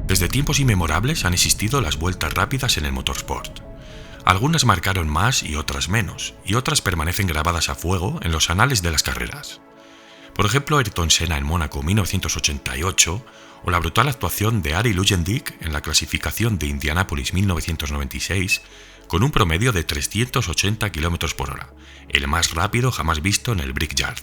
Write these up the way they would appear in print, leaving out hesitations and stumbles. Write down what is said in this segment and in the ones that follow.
Desde tiempos inmemorables han existido las vueltas rápidas en el motorsport. Algunas marcaron más y otras menos, y otras permanecen grabadas a fuego en los anales de las carreras. Por ejemplo, Ayrton Senna en Mónaco 1988, o la brutal actuación de Arie Luyendyk en la clasificación de Indianápolis 1996, con un promedio de 380 km/h, el más rápido jamás visto en el Brickyard.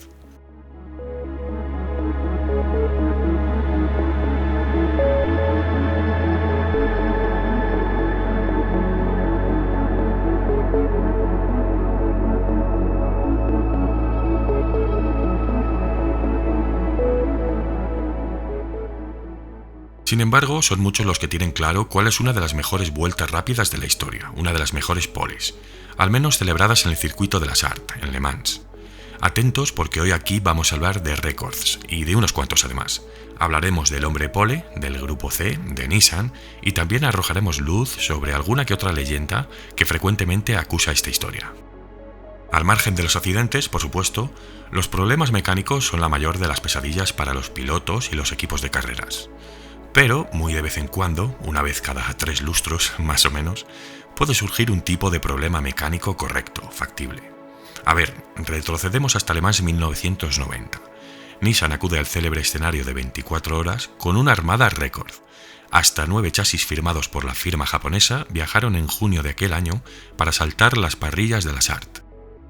Sin embargo, son muchos los que tienen claro cuál es una de las mejores vueltas rápidas de la historia, una de las mejores poles, al menos celebradas en el circuito de la Sarthe, en Le Mans. Atentos porque hoy aquí vamos a hablar de récords, y de unos cuantos además. Hablaremos del hombre pole, del grupo C, de Nissan, y también arrojaremos luz sobre alguna que otra leyenda que frecuentemente acusa esta historia. Al margen de los accidentes, por supuesto, los problemas mecánicos son la mayor de las pesadillas para los pilotos y los equipos de carreras. Pero, muy de vez en cuando, una vez cada 3 lustros más o menos, puede surgir un tipo de problema mecánico correcto, factible. A ver, retrocedemos hasta Le Mans 1990. Nissan acude al célebre escenario de 24 horas con una armada récord. Hasta 9 chasis firmados por la firma japonesa viajaron en junio de aquel año para saltar las parrillas de la Sarthe.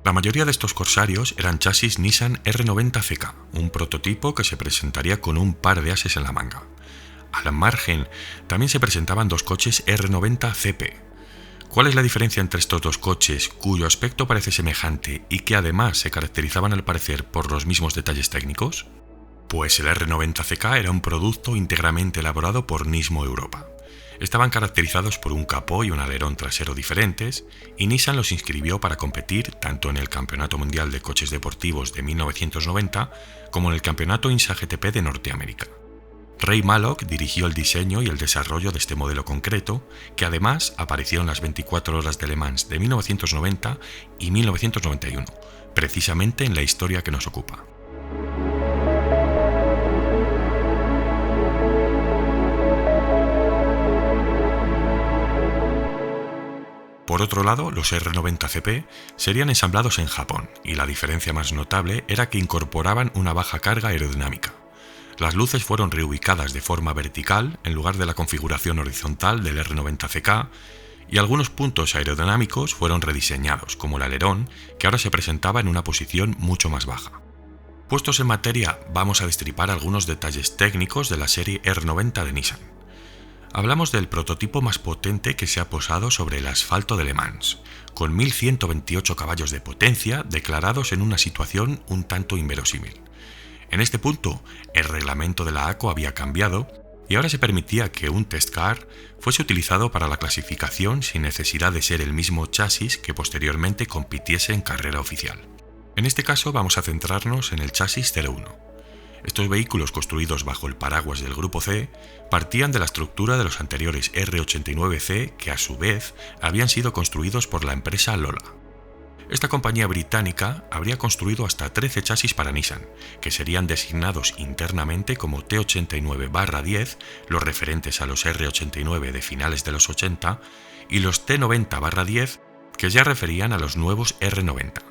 La mayoría de estos corsarios eran chasis Nissan R90CK, un prototipo que se presentaría con un par de ases en la manga. Al margen, también se presentaban 2 coches R90CP. ¿Cuál es la diferencia entre estos 2 coches, cuyo aspecto parece semejante y que además se caracterizaban al parecer por los mismos detalles técnicos? Pues el R90CK era un producto íntegramente elaborado por Nismo Europa. Estaban caracterizados por un capó y un alerón trasero diferentes, y Nissan los inscribió para competir tanto en el Campeonato Mundial de Coches Deportivos de 1990 como en el Campeonato INSA GTP de Norteamérica. Ray Mallock dirigió el diseño y el desarrollo de este modelo concreto, que además apareció en las 24 horas de Le Mans de 1990 y 1991, precisamente en la historia que nos ocupa. Por otro lado, los R90CP serían ensamblados en Japón, y la diferencia más notable era que incorporaban una baja carga aerodinámica. Las luces fueron reubicadas de forma vertical en lugar de la configuración horizontal del R90CK, y algunos puntos aerodinámicos fueron rediseñados, como el alerón, que ahora se presentaba en una posición mucho más baja. Puestos en materia, vamos a destripar algunos detalles técnicos de la serie R90 de Nissan. Hablamos del prototipo más potente que se ha posado sobre el asfalto de Le Mans, con 1128 caballos de potencia declarados en una situación un tanto inverosímil. En este punto, el reglamento de la ACO había cambiado y ahora se permitía que un test car fuese utilizado para la clasificación sin necesidad de ser el mismo chasis que posteriormente compitiese en carrera oficial. En este caso vamos a centrarnos en el chasis 01. Estos vehículos construidos bajo el paraguas del Grupo C partían de la estructura de los anteriores R89C que a su vez habían sido construidos por la empresa Lola. Esta compañía británica habría construido hasta 13 chasis para Nissan, que serían designados internamente como T89-10, los referentes a los R89 de finales de los 80, y los T90-10, que ya referían a los nuevos R90.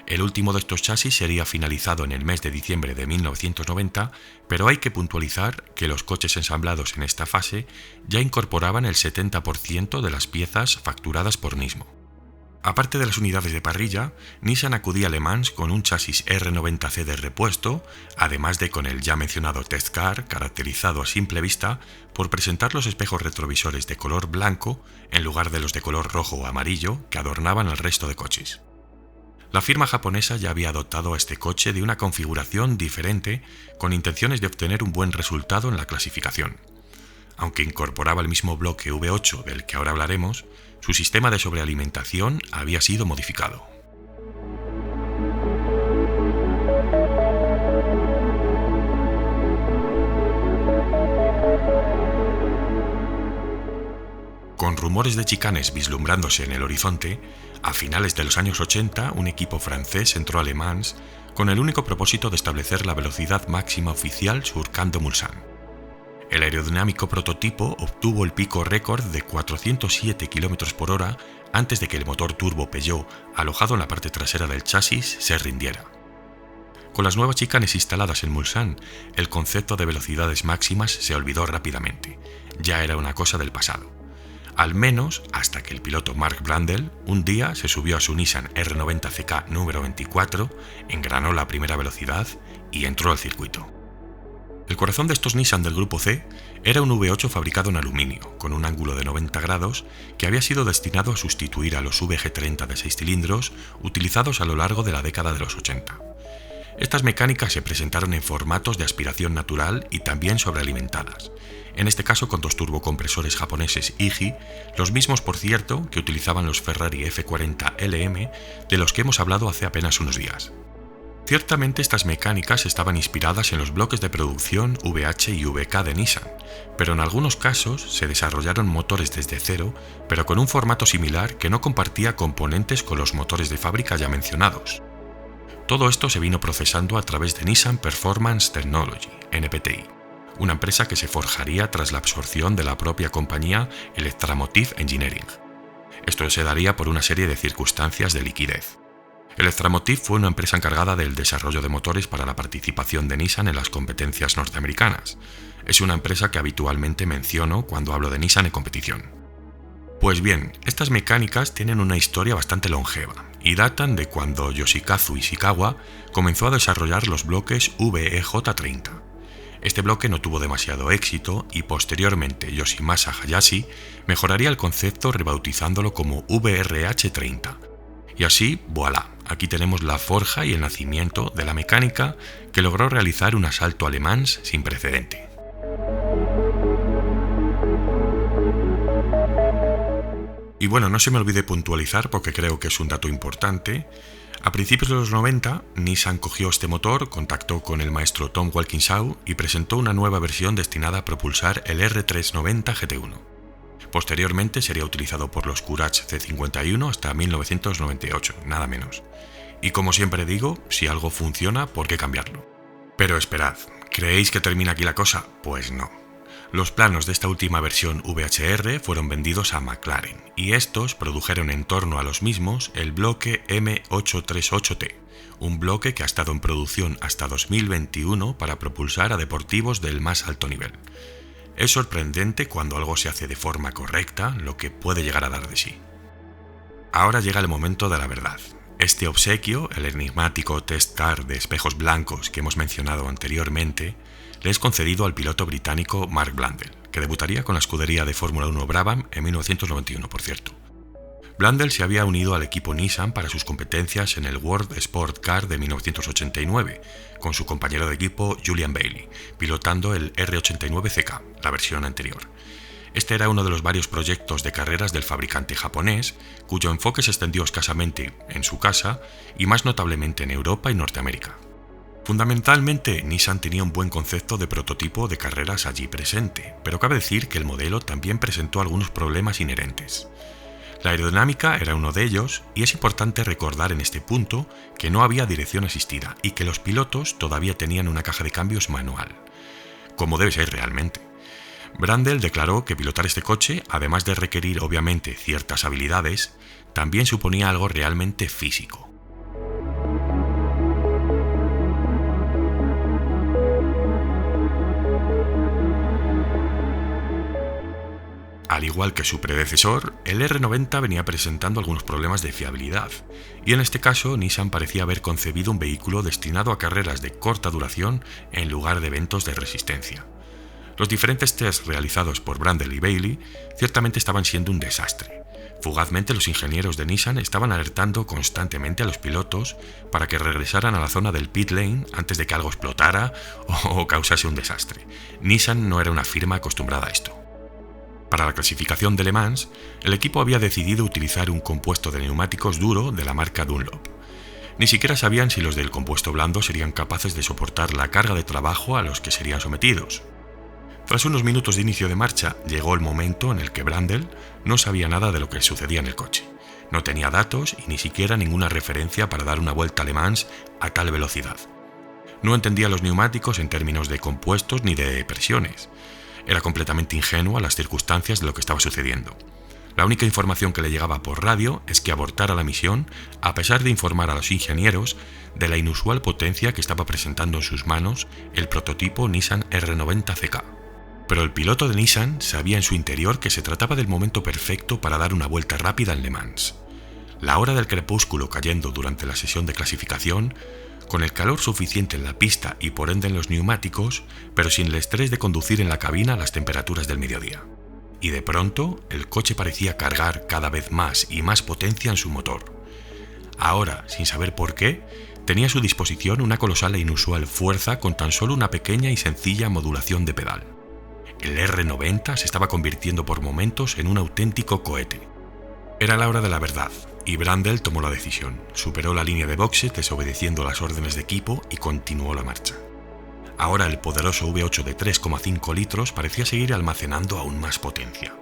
El último de estos chasis sería finalizado en el mes de diciembre de 1990, pero hay que puntualizar que los coches ensamblados en esta fase ya incorporaban el 70% de las piezas facturadas por Nismo. Aparte de las unidades de parrilla, Nissan acudía a Le Mans con un chasis R90C de repuesto, además de con el ya mencionado test car, caracterizado a simple vista por presentar los espejos retrovisores de color blanco en lugar de los de color rojo o amarillo que adornaban el resto de coches. La firma japonesa ya había dotado a este coche de una configuración diferente con intenciones de obtener un buen resultado en la clasificación. Aunque incorporaba el mismo bloque V8 del que ahora hablaremos, Su sistema de sobrealimentación había sido modificado. Con rumores de chicanes vislumbrándose en el horizonte, a finales de los años 80 un equipo francés entró a Le Mans con el único propósito de establecer la velocidad máxima oficial surcando Mulsanne. El aerodinámico prototipo obtuvo el pico récord de 407 km por hora antes de que el motor turbo Peugeot, alojado en la parte trasera del chasis, se rindiera. Con las nuevas chicanes instaladas en Mulsanne, el concepto de velocidades máximas se olvidó rápidamente. Ya era una cosa del pasado. Al menos hasta que el piloto Mark Brundle un día se subió a su Nissan R90CK número 24, engranó la primera velocidad y entró al circuito. El corazón de estos Nissan del grupo C era un V8 fabricado en aluminio, con un ángulo de 90 grados que había sido destinado a sustituir a los VG30 de 6 cilindros utilizados a lo largo de la década de los 80. Estas mecánicas se presentaron en formatos de aspiración natural y también sobrealimentadas, en este caso con dos turbocompresores japoneses IGI, los mismos por cierto que utilizaban los Ferrari F40 LM de los que hemos hablado hace apenas unos días. Ciertamente estas mecánicas estaban inspiradas en los bloques de producción VH y VK de Nissan, pero en algunos casos se desarrollaron motores desde cero, pero con un formato similar que no compartía componentes con los motores de fábrica ya mencionados. Todo esto se vino procesando a través de Nissan Performance Technology, NPTI, una empresa que se forjaría tras la absorción de la propia compañía Electramotive Engineering. Esto se daría por una serie de circunstancias de liquidez. Electramotive fue una empresa encargada del desarrollo de motores para la participación de Nissan en las competencias norteamericanas. Es una empresa que habitualmente menciono cuando hablo de Nissan en competición. Pues bien, estas mecánicas tienen una historia bastante longeva y datan de cuando Yoshikazu Ishikawa comenzó a desarrollar los bloques VEJ30. Este bloque no tuvo demasiado éxito y posteriormente Yoshimasa Hayashi mejoraría el concepto rebautizándolo como VRH30. Y así, voilà, aquí tenemos la forja y el nacimiento de la mecánica que logró realizar un asalto a Le Mans sin precedente. Y bueno, no se me olvide puntualizar porque creo que es un dato importante. A principios de los 90, Nissan cogió este motor, contactó con el maestro Tom Walkinshaw y presentó una nueva versión destinada a propulsar el R390 GT1. Posteriormente sería utilizado por los Courage C51 hasta 1998, nada menos. Y como siempre digo, si algo funciona, ¿por qué cambiarlo? Pero esperad, ¿creéis que termina aquí la cosa? Pues no. Los planos de esta última versión VHR fueron vendidos a McLaren y estos produjeron en torno a los mismos el bloque M838T, un bloque que ha estado en producción hasta 2021 para propulsar a deportivos del más alto nivel. Es sorprendente cuando algo se hace de forma correcta lo que puede llegar a dar de sí. Ahora llega el momento de la verdad. Este obsequio, el enigmático Test Car de espejos blancos que hemos mencionado anteriormente, le es concedido al piloto británico Mark Brundle, que debutaría con la escudería de Fórmula 1 Brabham en 1991, por cierto. Brundle se había unido al equipo Nissan para sus competencias en el World Sport Car de 1989, con su compañero de equipo Julian Bailey, pilotando el R89CK, la versión anterior. Este era uno de los varios proyectos de carreras del fabricante japonés, cuyo enfoque se extendió escasamente en su casa y más notablemente en Europa y Norteamérica. Fundamentalmente, Nissan tenía un buen concepto de prototipo de carreras allí presente, pero cabe decir que el modelo también presentó algunos problemas inherentes. La aerodinámica era uno de ellos, y es importante recordar en este punto que no había dirección asistida y que los pilotos todavía tenían una caja de cambios manual, como debe ser realmente. Brundle declaró que pilotar este coche, además de requerir obviamente ciertas habilidades, también suponía algo realmente físico. Al igual que su predecesor, el R90 venía presentando algunos problemas de fiabilidad, y en este caso Nissan parecía haber concebido un vehículo destinado a carreras de corta duración en lugar de eventos de resistencia. Los diferentes tests realizados por Brundle y Bailey ciertamente estaban siendo un desastre. Fugazmente los ingenieros de Nissan estaban alertando constantemente a los pilotos para que regresaran a la zona del pit lane antes de que algo explotara o causase un desastre. Nissan no era una firma acostumbrada a esto. Para la clasificación de Le Mans, el equipo había decidido utilizar un compuesto de neumáticos duro de la marca Dunlop. Ni siquiera sabían si los del compuesto blando serían capaces de soportar la carga de trabajo a los que serían sometidos. Tras unos minutos de inicio de marcha, llegó el momento en el que Brundle no sabía nada de lo que sucedía en el coche. No tenía datos y ni siquiera ninguna referencia para dar una vuelta a Le Mans a tal velocidad. No entendía los neumáticos en términos de compuestos ni de presiones. Era completamente ingenuo a las circunstancias de lo que estaba sucediendo. La única información que le llegaba por radio es que abortara la misión, a pesar de informar a los ingenieros de la inusual potencia que estaba presentando en sus manos el prototipo Nissan R90CK. Pero el piloto de Nissan sabía en su interior que se trataba del momento perfecto para dar una vuelta rápida en Le Mans. La hora del crepúsculo cayendo durante la sesión de clasificación, con el calor suficiente en la pista y por ende en los neumáticos, pero sin el estrés de conducir en la cabina a las temperaturas del mediodía. Y de pronto, el coche parecía cargar cada vez más y más potencia en su motor. Ahora, sin saber por qué, tenía a su disposición una colosal e inusual fuerza con tan solo una pequeña y sencilla modulación de pedal. El R90 se estaba convirtiendo por momentos en un auténtico cohete. Era la hora de la verdad, y Brundle tomó la decisión. Superó la línea de boxes desobedeciendo las órdenes de equipo y continuó la marcha. Ahora el poderoso V8 de 3,5 litros parecía seguir almacenando aún más potencia.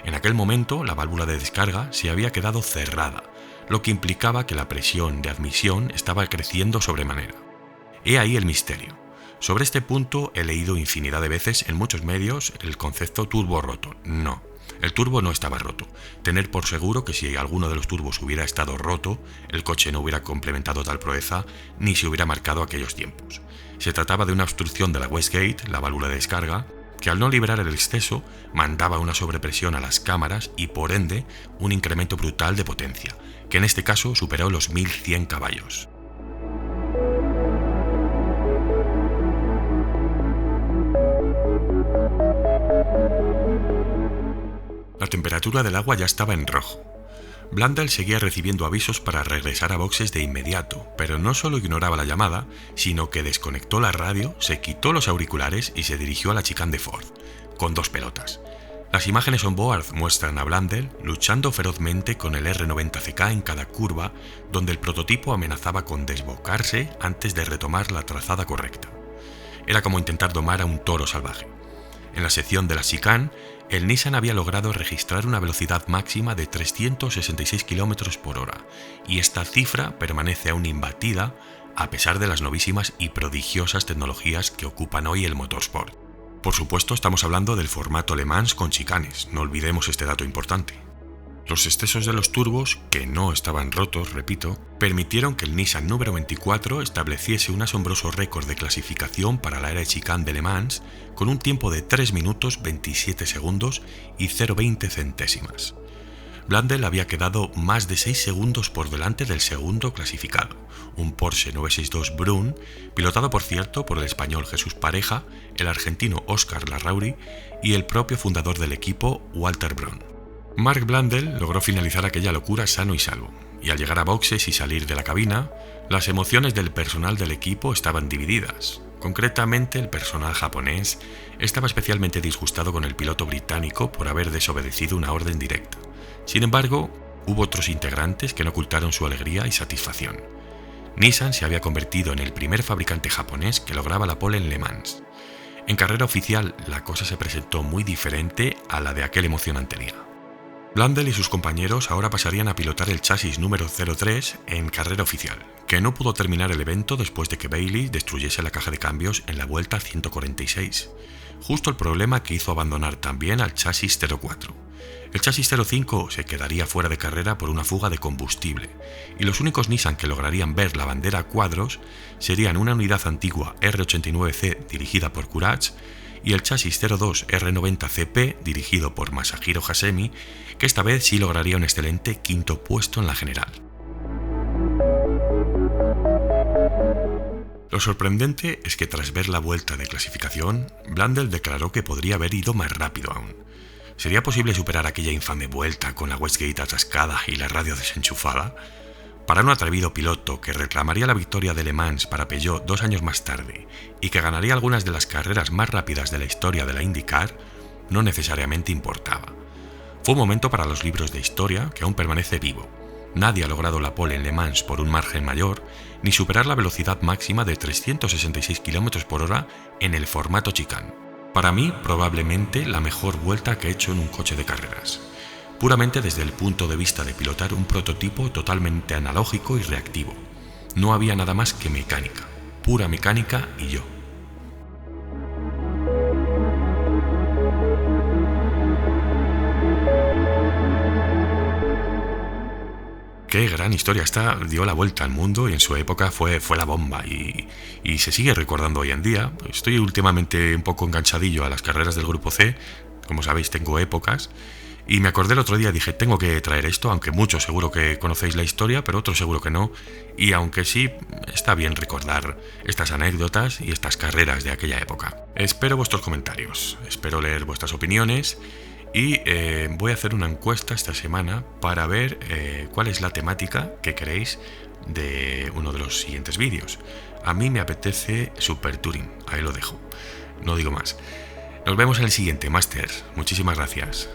En aquel momento la válvula de descarga se había quedado cerrada, lo que implicaba que la presión de admisión estaba creciendo sobremanera. He ahí el misterio. Sobre este punto he leído infinidad de veces en muchos medios el concepto turbo roto. No, el turbo no estaba roto. Tener por seguro que si alguno de los turbos hubiera estado roto, el coche no hubiera complementado tal proeza ni se hubiera marcado aquellos tiempos. Se trataba de una obstrucción de la wastegate, la válvula de descarga, que al no liberar el exceso mandaba una sobrepresión a las cámaras y por ende un incremento brutal de potencia, que en este caso superó los 1100 caballos. La temperatura del agua ya estaba en rojo. Blundell seguía recibiendo avisos para regresar a boxes de inmediato, pero no solo ignoraba la llamada, sino que desconectó la radio, se quitó los auriculares y se dirigió a la chicane de Ford, con 2 pelotas. Las imágenes on-board muestran a Blundell luchando ferozmente con el R90CK en cada curva, donde el prototipo amenazaba con desbocarse antes de retomar la trazada correcta. Era como intentar domar a un toro salvaje. En la sección de la chicane, el Nissan había logrado registrar una velocidad máxima de 366 km/h, y esta cifra permanece aún imbatida a pesar de las novísimas y prodigiosas tecnologías que ocupan hoy el motorsport. Por supuesto, estamos hablando del formato Le Mans con chicanes, no olvidemos este dato importante. Los excesos de los turbos, que no estaban rotos, repito, permitieron que el Nissan número 24 estableciese un asombroso récord de clasificación para la era de chicane de Le Mans con un tiempo de 3 minutos 27 segundos y 0,20 centésimas. Blundell había quedado más de 6 segundos por delante del segundo clasificado, un Porsche 962 Brun, pilotado por cierto por el español Jesús Pareja, el argentino Óscar Larrauri y el propio fundador del equipo, Walter Braun. Mark Blundell logró finalizar aquella locura sano y salvo, y al llegar a boxes y salir de la cabina, las emociones del personal del equipo estaban divididas. Concretamente, el personal japonés estaba especialmente disgustado con el piloto británico por haber desobedecido una orden directa. Sin embargo, hubo otros integrantes que no ocultaron su alegría y satisfacción. Nissan se había convertido en el primer fabricante japonés que lograba la pole en Le Mans. En carrera oficial, la cosa se presentó muy diferente a la de aquel emocionante día. Blundell y sus compañeros ahora pasarían a pilotar el chasis número 03 en carrera oficial, que no pudo terminar el evento después de que Bailey destruyese la caja de cambios en la vuelta 146, justo el problema que hizo abandonar también al chasis 04. El chasis 05 se quedaría fuera de carrera por una fuga de combustible, y los únicos Nissan que lograrían ver la bandera a cuadros serían una unidad antigua R89C dirigida por Courage y el chasis 02 R90CP dirigido por Masahiro Hasemi, que esta vez sí lograría un excelente quinto puesto en la general. Lo sorprendente es que tras ver la vuelta de clasificación, Blundell declaró que podría haber ido más rápido aún. ¿Sería posible superar aquella infame vuelta con la wastegate atascada y la radio desenchufada? Para un atrevido piloto que reclamaría la victoria de Le Mans para Peugeot 2 años más tarde y que ganaría algunas de las carreras más rápidas de la historia de la IndyCar, no necesariamente importaba. Fue un momento para los libros de historia que aún permanece vivo. Nadie ha logrado la pole en Le Mans por un margen mayor, ni superar la velocidad máxima de 366 km por hora en el formato chicane. Para mí, probablemente la mejor vuelta que he hecho en un coche de carreras. Puramente desde el punto de vista de pilotar un prototipo totalmente analógico y reactivo. No había nada más que mecánica, pura mecánica y yo. Qué gran historia, esta dio la vuelta al mundo y en su época fue la bomba y se sigue recordando hoy en día. Estoy últimamente un poco enganchadillo a las carreras del Grupo C, como sabéis tengo épocas, y me acordé el otro día, dije tengo que traer esto, aunque muchos seguro que conocéis la historia, pero otros seguro que no, y aunque sí, está bien recordar estas anécdotas y estas carreras de aquella época. Espero vuestros comentarios, espero leer vuestras opiniones. Y voy a hacer una encuesta esta semana para ver cuál es la temática que queréis de uno de los siguientes vídeos. A mí me apetece Super Touring, ahí lo dejo, no digo más. Nos vemos en el siguiente, Master. Muchísimas gracias.